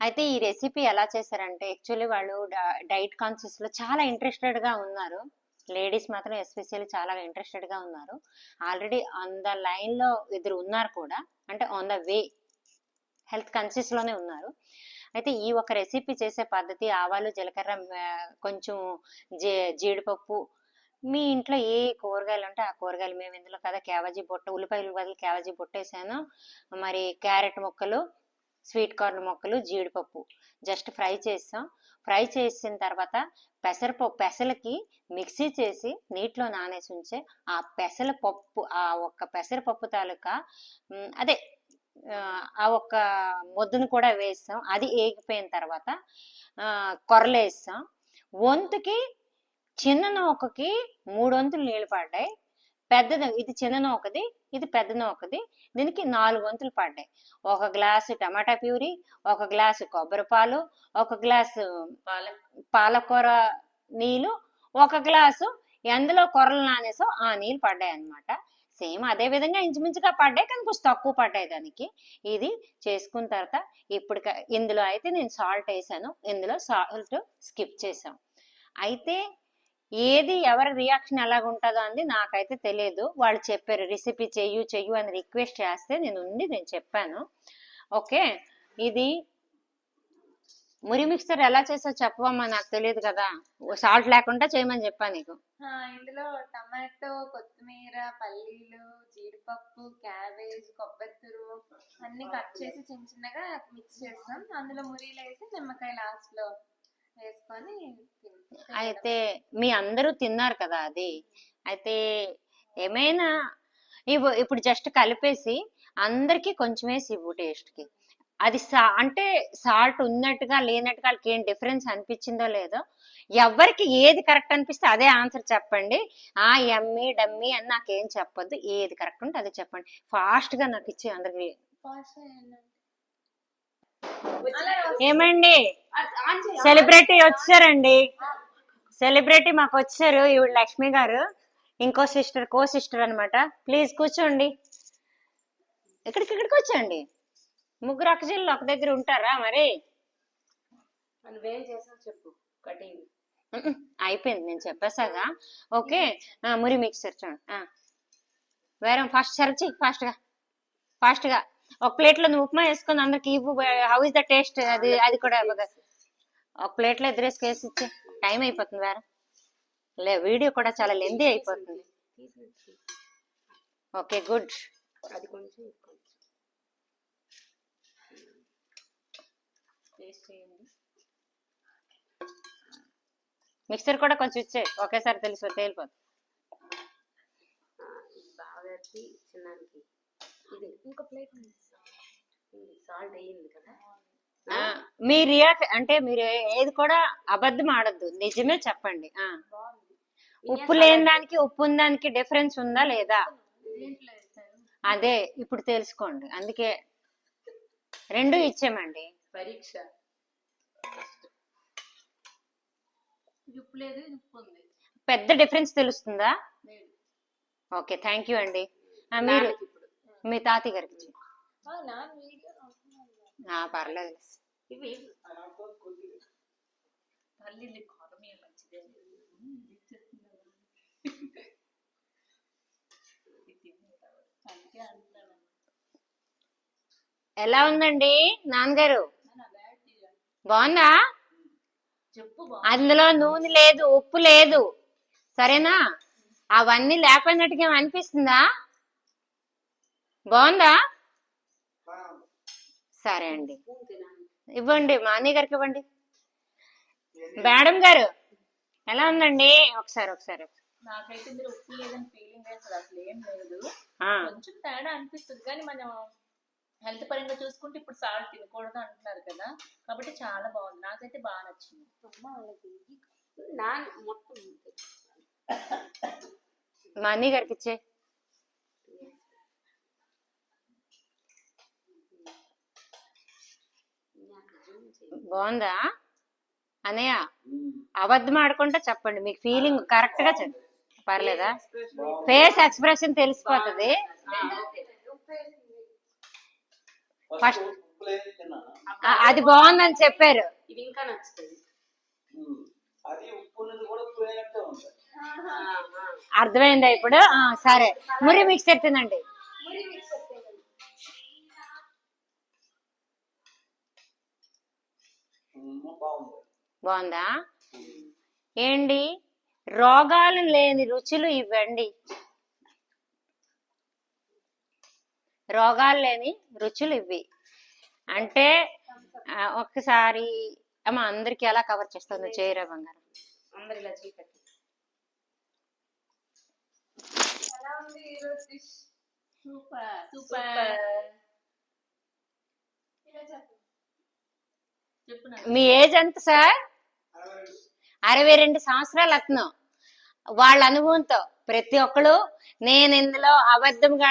అయితే ఈ రెసిపీ ఎలా చేశారంటే యాక్చువల్లీ వాళ్ళు డైట్ కాన్షియస్ లో చాలా ఇంట్రెస్టెడ్ గా ఉన్నారు. లేడీస్ మాత్రం ఎస్పెషల్లీ చాలా ఇంట్రెస్టెడ్ గా ఉన్నారు. ఆల్రెడీ ఆన్ ద లైన్ లో ఇద్దరు ఉన్నారు కూడా, అంటే on the way health conscious లోనే ఉన్నారు. అయితే ఈ ఒక రెసిపీ చేసే పద్ధతి ఆవాలు జీలకర్ర కొంచెం జీడిపప్పు, మీ ఇంట్లో ఏ కూరగాయలు ఉంటే ఆ కూరగాయలు, మేము ఇందులో కదా కేవజీ బొట్ట, ఉల్లిపాయలు బదులు కేవజీ బొట్టేసాను, మరి క్యారెట్ ముక్కలు, స్వీట్ కార్న్ ముక్కలు, జీడిపప్పు జస్ట్ ఫ్రై చేస్తాం. ఫ్రై చేసిన తర్వాత పెసలకి మిక్సీ చేసి నీటిలో నానేసి ఉంచే ఆ పెసల పప్పు, ఆ ఒక్క పెసరపప్పు తాలూకా అదే ఆ ఒక్క ముద్దను కూడా వేస్తాం. అది ఏగిపోయిన తర్వాత కొర్రలు వేస్తాం. వంతుకి చిన్న నూకకి 3 వంతులు నీళ్ళు పడ్డాయి. పెద్దది ఇది చిన్న నూకది, ఇది పెద్ద నూకది, దీనికి 4 వంతులు పడ్డాయి. 1 గ్లాసు టమాటా ప్యూరీ, 1 గ్లాసు కొబ్బరి పాలు, 1 గ్లాసు పాలకూర నీళ్ళు, 1 గ్లాసు ఎందులో కొర్రలు నానేసో ఆ నీళ్ళు పడ్డాయి అన్నమాట. సేమ్ అదే విధంగా ఇంచుమించుగా పడ్డాయి, కానీ కొంచెం తక్కువ పడ్డాయి దానికి. ఇది చేసుకున్న తర్వాత ఇప్పుడు ఇందులో అయితే నేను సాల్ట్ వేసాను, ఇందులో సాల్ట్ స్కిప్ చేసాం. అయితే ఏది ఎవరి రియాక్షన్ ఎలాగుంటుందో అని నాకైతే తెలియదు. వాళ్ళు చెప్పారు రెసిపీ చెయ్యు అని రిక్వెస్ట్ చేస్తే నేను చెప్పాను. ఓకే, ఇది మురి మిక్సర్ ఎలా చేసో చెప్పవమ్మా, నాకు తెలియదు కదా, సాల్ట్ లేకుండా చేయమని చెప్పా నీకు. ఇందులో టమాటో, కొత్తిమీర, పల్లీలు, జీడిపప్పు, క్యాబేజ్, కొబ్బరి తురుము అన్ని కట్ చేసి చిన్న చిన్నగా మిక్స్ చేస్తాం. అందులో మురీలు వేసి నిమ్మకాయ లాస్ట్ లో వేసుకొని. అయితే మీ అందరూ తిన్నారు కదా అది. అయితే ఏమైనా ఇప్పుడు జస్ట్ కలిపేసి అందరికి కొంచెం వేసి ఇవ్వు టేస్ట్ కి. అది అంటే సాల్ట్ ఉన్నట్టుగా లేనట్టుగా వాళ్ళకి ఏం డిఫరెన్స్ అనిపించిందో లేదో, ఎవరికి ఏది కరెక్ట్ అనిపిస్తే అదే ఆన్సర్ చెప్పండి. ఎమ్మి డమ్మి అని నాకేం చెప్పొద్దు, ఏది కరెక్ట్ ఉంటే అదే చెప్పండి. ఫాస్ట్ గా నాకు ఇచ్చి అందరికి. ఏమండి సెలబ్రిటీ వచ్చారండి, సెలబ్రిటీ మాకు వచ్చారు. ఈవిడ లక్ష్మి గారు, ఇంకో సిస్టర్, కో సిస్టర్ అనమాట. ప్లీజ్ కూర్చోండి, ఇక్కడికి వచ్చండి. ముగ్గురు అక్కజల్లు ఒక దగ్గర ఉంటారా మరి? చెప్పు. అయిపోయింది, నేను చెప్పేసాగా. ఓకే, మురి మిక్సర్ చూడండి. వేరే ఫాస్ట్ సరిచి ఫాస్ట్ గా ఒక ప్లేట్ లో నువ్వు ఉప్మా వేసుకొని అందరికి ఇవ్వు. How is the taste? అది కూడా ఒక ప్లేట్ లో ఎదురేసి కేసి ఇచ్చి. టైం అయిపోతుంది వేరే, వీడియో కూడా చాలా లెందీ అయిపోతుంది. Okay good. మిక్సర్ కూడా కొంచెం ఇచ్చే, ఒకేసారి తేలిపోతుంది. మీ రియాక్ట్ అంటే మీరు ఏది కూడా అబద్ధం ఆడద్దు, నిజమే చెప్పండి. ఉప్పు లేని దానికి ఉప్పు ఉన్న దానికి డిఫరెన్స్ ఉందా లేదా? అదే ఇప్పుడు తెలుసుకోండి, అందుకే రెండు ఇచ్చామండి. పరీక్ష. పెద్ద డిఫరెన్స్ తెలుస్తుందా? ఓకే, థ్యాంక్ యూ అండి. మీరు మీ తాతయ్య గారికి పర్లేదు. ఎలా ఉందండి నాన్నగారు? బాగుందా? అందులో నూనె లేదు, ఉప్పు లేదు, సరేనా? అవన్నీ లేకపోయినట్టుగా అనిపిస్తుందా? బాగుందా? సరే అండి, ఇవ్వండి, మా అన్నయ్య గారికి ఇవ్వండి. మేడం గారు ఎలా ఉందండి? ఒకసారి నాకైతే మీరు ఉప్పు లేదని ఫీలింగ్ అసలు ఏం లేదు, కొంచెం తేడా అనిపిస్తుంది. కానీ మనం హెల్త్ పరంగా చూసుకుంటే ఇప్పుడు సాల్ట్ తినకూడదు అంటున్నారు కదా, కాబట్టి చాలా బాగుంది. నాకైతే బాగా నచ్చింది. మా అన్నయ్య గారికి ఇచ్చే. బాగుందా అన్నయ్య? అబద్ధం ఆడకుండా చెప్పండి, మీకు ఫీలింగ్ కరెక్ట్ గా చెప్పండి, పర్లేదా? ఫేస్ ఎక్స్ప్రెషన్ తెలిసిపోతుంది. ఫస్ట్ ఉప్పు లేని తిన్నాను. అది బాగుందని చెప్పారు. ఇది ఇంకా నచ్చుతుంది. అది ఉప్పు ఉన్నది కూడా ఉప్పు లేనట్టే ఉంది. అర్థమైందా ఇప్పుడు? సరే, మురి మిక్చర్ తినండి. మురి మిక్చర్ తినండి. బాగుంది. బాగుందా? ఏంటి, రోగాలు లేని రుచులు ఇవ్వండి. రోగాలు లేని రుచులు ఇవి అంటే ఒక్కసారి అమ్మ అందరికి ఎలా కవర్ చేస్తుందో చేయరా బంగారం. అందరు ఇలా చీకటి. ఎలా ఉంది ఈరోజు డిష్? Super super. ఇలా చెప్పు. చెప్పు. మీ ఏజ్ ఎంత సార్? 62 సంవత్సరాలు అతను. వాళ్ళ అనుభవంతో ప్రతి ఒక్కరు నేను ఇందులో అబద్ధంగా